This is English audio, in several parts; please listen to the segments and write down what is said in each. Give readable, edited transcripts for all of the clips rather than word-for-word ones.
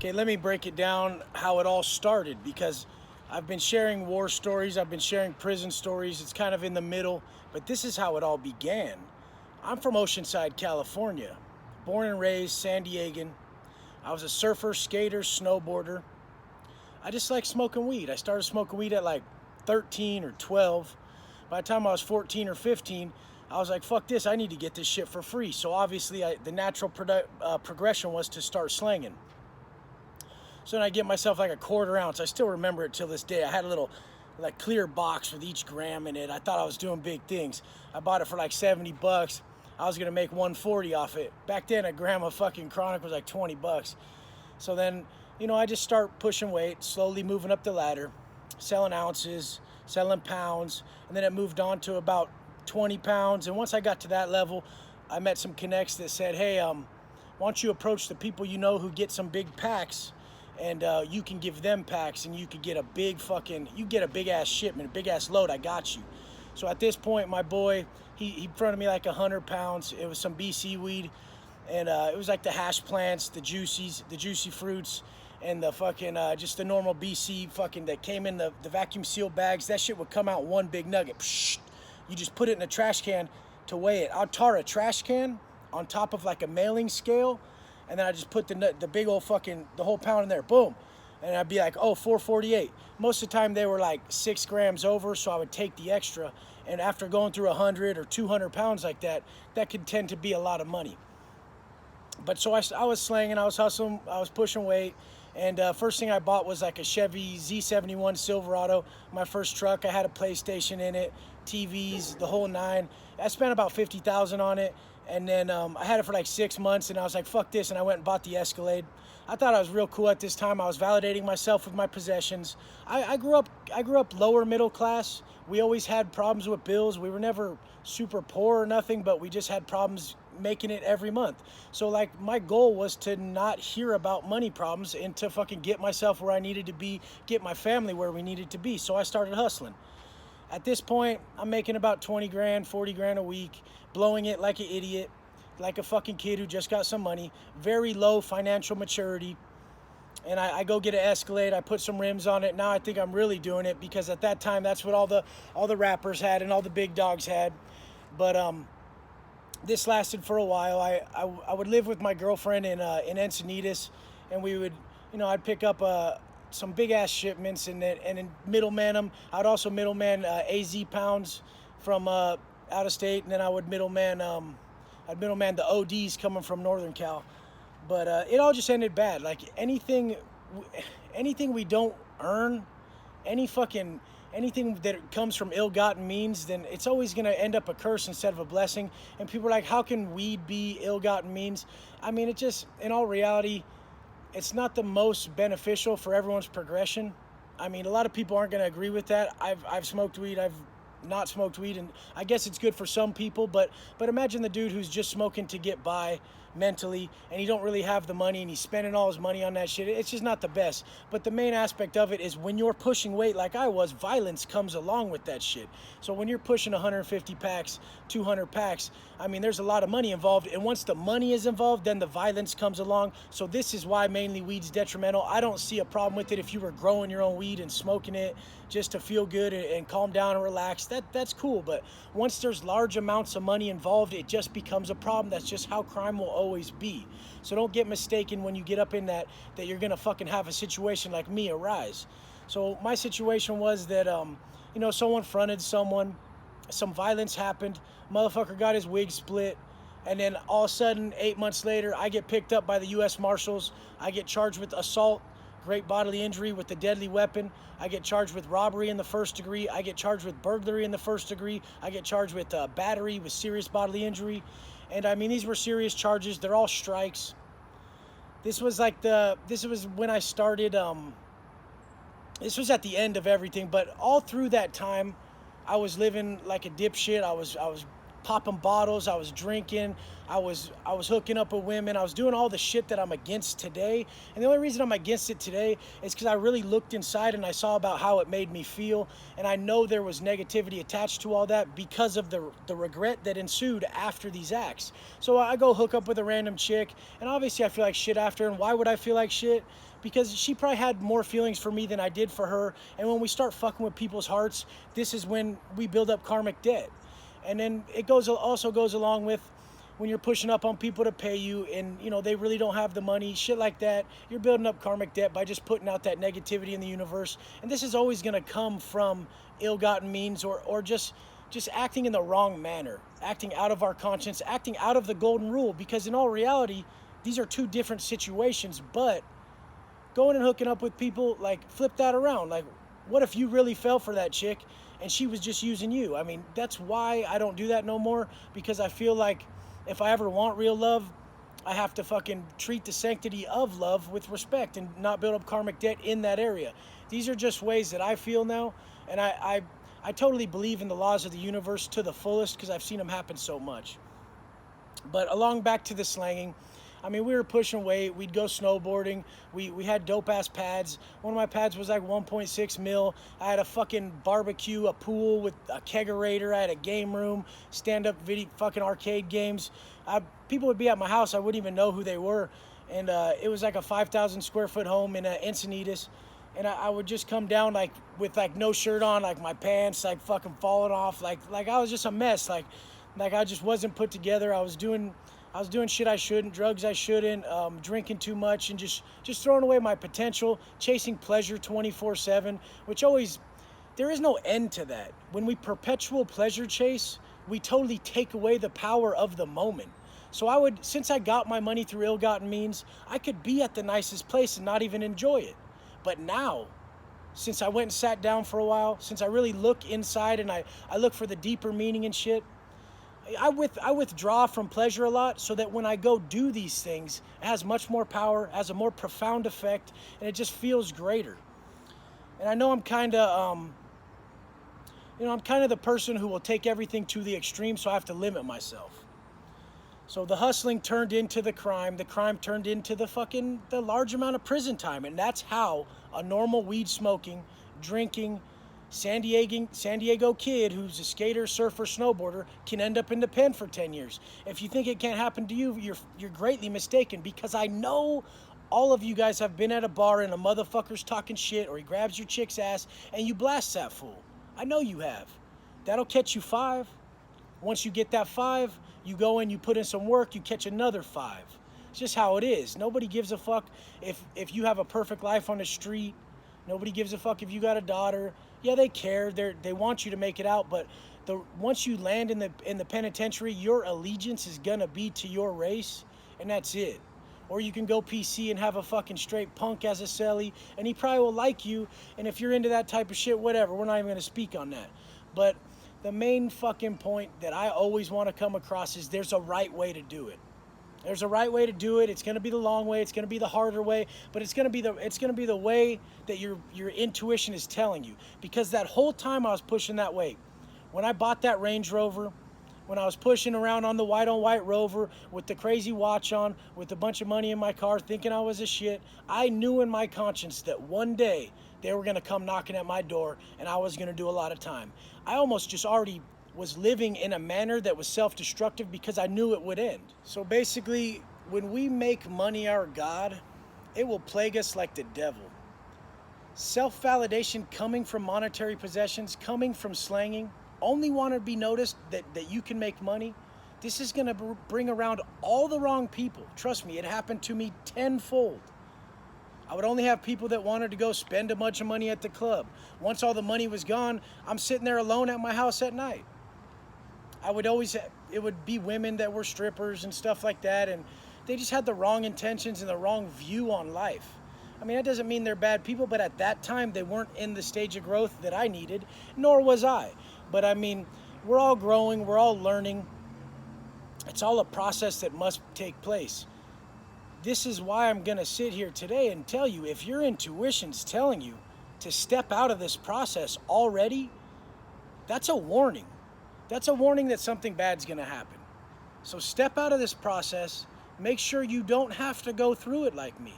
Okay, let me break it down how it all started, because I've been sharing war stories, I've been sharing prison stories. It's kind of in the middle, but this is how it all began. I'm from Oceanside, California, born and raised San Diegan. I was a surfer, skater, snowboarder. I just like smoking weed. I started smoking weed at like 13 or 12. By the time I was 14 or 15, I was like, fuck this, I need to get this shit for free. So obviously, the natural progression was to start slanging. So then I get myself like a quarter ounce. I still remember it till this day. I had a little like clear box with each gram in it. I thought I was doing big things. I bought it for like 70 bucks. I was gonna make 140 off it. Back then a gram of fucking chronic was like 20 bucks. So then, I just start pushing weight, slowly moving up the ladder, selling ounces, selling pounds, and then it moved on to about 20 pounds. And once I got to that level, I met some connects that said, hey, why don't you approach the people you know who get some big packs, and you can give them packs, and you could get a big ass shipment, a big ass load. I got you. So at this point, my boy, he fronted me like 100 pounds. It was some BC weed, and it was like the hash plants, the juicy fruits, and the fucking just the normal BC fucking that came in the vacuum sealed bags. That shit would come out one big nugget. Psh, you just put it in a trash can to weigh it. I'd tar a trash can on top of like a mailing scale, and then I just put the big old fucking, the whole pound in there, boom. And I'd be like, oh, 448. Most of the time they were like 6 grams over, so I would take the extra. And after going through 100 or 200 pounds like that, that could tend to be a lot of money. But so I was slanging, I was hustling, I was pushing weight. And first thing I bought was like a Chevy Z71 Silverado, my first truck. I had a PlayStation in it, TVs, the whole nine. I spent about $50,000 on it. And then I had it for like 6 months, and I was like, fuck this, and I went and bought the Escalade. I thought I was real cool at this time. I was validating myself with my possessions. I grew up lower middle class. We always had problems with bills. We were never super poor or nothing, but we just had problems making it every month. So like my goal was to not hear about money problems and to fucking get myself where I needed to be, get my family where we needed to be. So I started hustling. At this point, I'm making about 20 grand, 40 grand a week, blowing it like an idiot, like a fucking kid who just got some money, very low financial maturity. And I go get an Escalade, I put some rims on it. Now I think I'm really doing it, because at that time, that's what all the rappers had and all the big dogs had. But this lasted for a while. I would live with my girlfriend in Encinitas, and we would, I'd pick up some big ass shipments and then middleman them. I'd also middleman AZ pounds from out of state, and then I would middleman the ODs coming from Northern Cal. But it all just ended bad. Like anything we don't earn, anything that comes from ill-gotten means, then it's always going to end up a curse instead of a blessing. And people are like, how can weed be ill-gotten means? I mean, it just, in all reality, it's not the most beneficial for everyone's progression. I mean, a lot of people aren't going to agree with that. I've smoked weed, I've not smoked weed, and I guess it's good for some people, but imagine the dude who's just smoking to get by mentally, and he don't really have the money, and he's spending all his money on that shit. It's just not the best. But the main aspect of it is when you're pushing weight like I was, violence comes along with that shit. So when you're pushing 150 packs, 200 packs, I mean, there's a lot of money involved, and once the money is involved, then the violence comes along. So this is why mainly weed's detrimental. I don't see a problem with it if you were growing your own weed and smoking it just to feel good and calm down and relax. That's cool. But once there's large amounts of money involved, it just becomes a problem. That's just how crime will always be. So don't get mistaken when you get up in that you're gonna fucking have a situation like me arise. So my situation was that someone fronted someone, some violence happened, motherfucker got his wig split, and then all of a sudden 8 months later I get picked up by the US Marshals. I get charged with assault, great bodily injury with a deadly weapon. I get charged with robbery in the first degree. I get charged with burglary in the first degree. I get charged with battery with serious bodily injury. And I mean, these were serious charges. They're all strikes. This was when I started, this was at the end of everything, but all through that time, I was living like a dipshit. I was popping bottles, I was drinking, I was hooking up with women, I was doing all the shit that I'm against today. And the only reason I'm against it today is because I really looked inside and I saw about how it made me feel, and I know there was negativity attached to all that because of the regret that ensued after these acts. So I go hook up with a random chick, and obviously I feel like shit after. And why would I feel like shit? Because she probably had more feelings for me than I did for her. And when we start fucking with people's hearts, this is when we build up karmic debt. And then it also goes along with when you're pushing up on people to pay you, and they really don't have the money, shit like that. You're building up karmic debt by just putting out that negativity in the universe. And this is always going to come from ill-gotten means, or just acting in the wrong manner, acting out of our conscience, acting out of the golden rule. Because in all reality, these are two different situations. But going and hooking up with people, like, flip that around. Like, what if you really fell for that chick and she was just using you? I mean, that's why I don't do that no more, because I feel like if I ever want real love, I have to fucking treat the sanctity of love with respect and not build up karmic debt in that area. These are just ways that I feel now, and I totally believe in the laws of the universe to the fullest because I've seen them happen so much. But along back to the slanging, I mean, we were pushing weight. We'd go snowboarding. We had dope-ass pads. One of my pads was like 1.6 mil. I had a fucking barbecue, a pool with a kegerator. I had a game room, stand-up video, fucking arcade games. People would be at my house. I wouldn't even know who they were. And it was like a 5,000 square foot home in Encinitas. And I would just come down like with like no shirt on, like my pants like fucking falling off. Like I was just a mess. Like I just wasn't put together. I was doing shit I shouldn't, drugs I shouldn't, drinking too much, and just throwing away my potential, chasing pleasure 24/7, which always, there is no end to that. When we perpetual pleasure chase, we totally take away the power of the moment. So since I got my money through ill-gotten means, I could be at the nicest place and not even enjoy it. But now, since I went and sat down for a while, since I really look inside and I look for the deeper meaning and shit, I withdraw from pleasure a lot, so that when I go do these things, it has much more power, has a more profound effect, and it just feels greater. And I know I'm kind of, I'm kind of the person who will take everything to the extreme, so I have to limit myself. So the hustling turned into the crime turned into the large amount of prison time, and that's how a normal weed smoking, drinking, San Diego kid who's a skater, surfer, snowboarder can end up in the pen for 10 years. If you think it can't happen to you, you're greatly mistaken, because I know all of you guys have been at a bar and a motherfucker's talking shit, or he grabs your chick's ass and you blast that fool. I know you have. That'll catch you 5. Once you get that 5, you go in, you put in some work, you catch another 5. It's just how it is. Nobody gives a fuck if you have a perfect life on the street. Nobody gives a fuck if you got a daughter. Yeah, they care. They want you to make it out, but once you land in the penitentiary, your allegiance is gonna be to your race, and that's it. Or you can go PC and have a fucking straight punk as a celly, and he probably will like you. And if you're into that type of shit, whatever. We're not even gonna speak on that. But the main fucking point that I always want to come across is there's a right way to do it. There's a right way to do it. It's going to be the long way. It's going to be the harder way, but it's going to be the way that your intuition is telling you. Because that whole time I was pushing that weight, when I bought that Range Rover, when I was pushing around on the white-on-white Rover with the crazy watch on, with a bunch of money in my car, thinking I was a shit, I knew in my conscience that one day they were going to come knocking at my door, and I was going to do a lot of time. I almost just already was living in a manner that was self-destructive because I knew it would end. So basically, when we make money our God, it will plague us like the devil. Self-validation coming from monetary possessions, coming from slanging, only want to be noticed that you can make money. This is going to bring around all the wrong people. Trust me, it happened to me tenfold. I would only have people that wanted to go spend a bunch of money at the club. Once all the money was gone, I'm sitting there alone at my house at night. It would be women that were strippers and stuff like that, and they just had the wrong intentions and the wrong view on life. I mean, that doesn't mean they're bad people, but at that time, they weren't in the stage of growth that I needed, nor was I. But I mean, we're all growing, we're all learning. It's all a process that must take place. This is why I'm gonna sit here today and tell you, if your intuition's telling you to step out of this process already, that's a warning. that's a warning that something bad's gonna happen. So step out of this process. Make sure you don't have to go through it like me.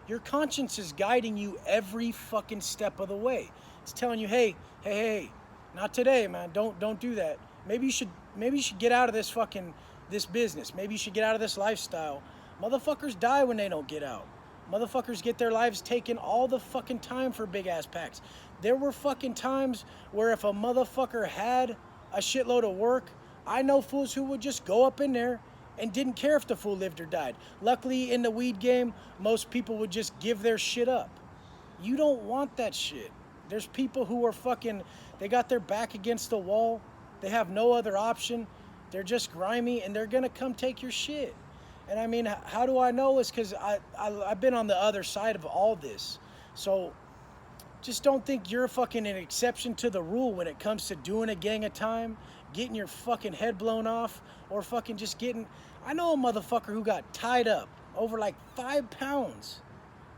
Your conscience is guiding you every fucking step of the way. It's telling you, hey, not today, man. Don't do that. Maybe you should get out of this business. Maybe you should get out of this lifestyle. Motherfuckers die when they don't get out. Motherfuckers get their lives taken all the fucking time for big ass packs. There were fucking times where if a motherfucker had a shitload of work, I know fools who would just go up in there and didn't care if the fool lived or died. Luckily, in the weed game, most people would just give their shit up. You don't want that shit. There's people who are fucking, they got their back against the wall. They have no other option. They're just grimy, and they're gonna come take your shit. And I mean, how do I know? It's because I've been on the other side of all this. So just don't think you're fucking an exception to the rule when it comes to doing a gang of time, getting your fucking head blown off, or fucking just getting... I know a motherfucker who got tied up over like 5 pounds.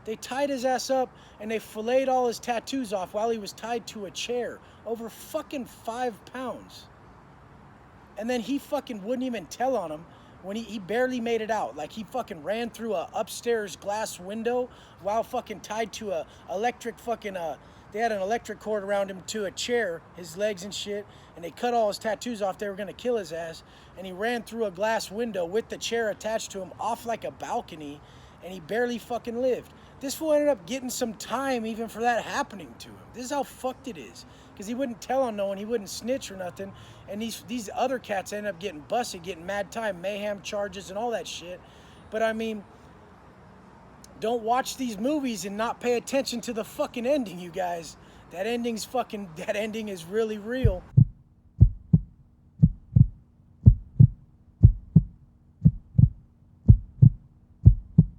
They tied his ass up and they filleted all his tattoos off while he was tied to a chair over fucking 5 pounds. And then he fucking wouldn't even tell on him when he barely made it out. Like, he fucking ran through a upstairs glass window while fucking tied to a electric fucking, they had an electric cord around him to a chair, his legs and shit, and they cut all his tattoos off. They were gonna kill his ass, and he ran through a glass window with the chair attached to him off like a balcony, and he barely fucking lived. This fool ended up getting some time even for that happening to him. This is how fucked it is. Because he wouldn't tell on no one, he wouldn't snitch or nothing. And these other cats ended up getting busted, getting mad time, mayhem charges and all that shit. But I mean, don't watch these movies and not pay attention to the fucking ending, you guys. That ending is really real.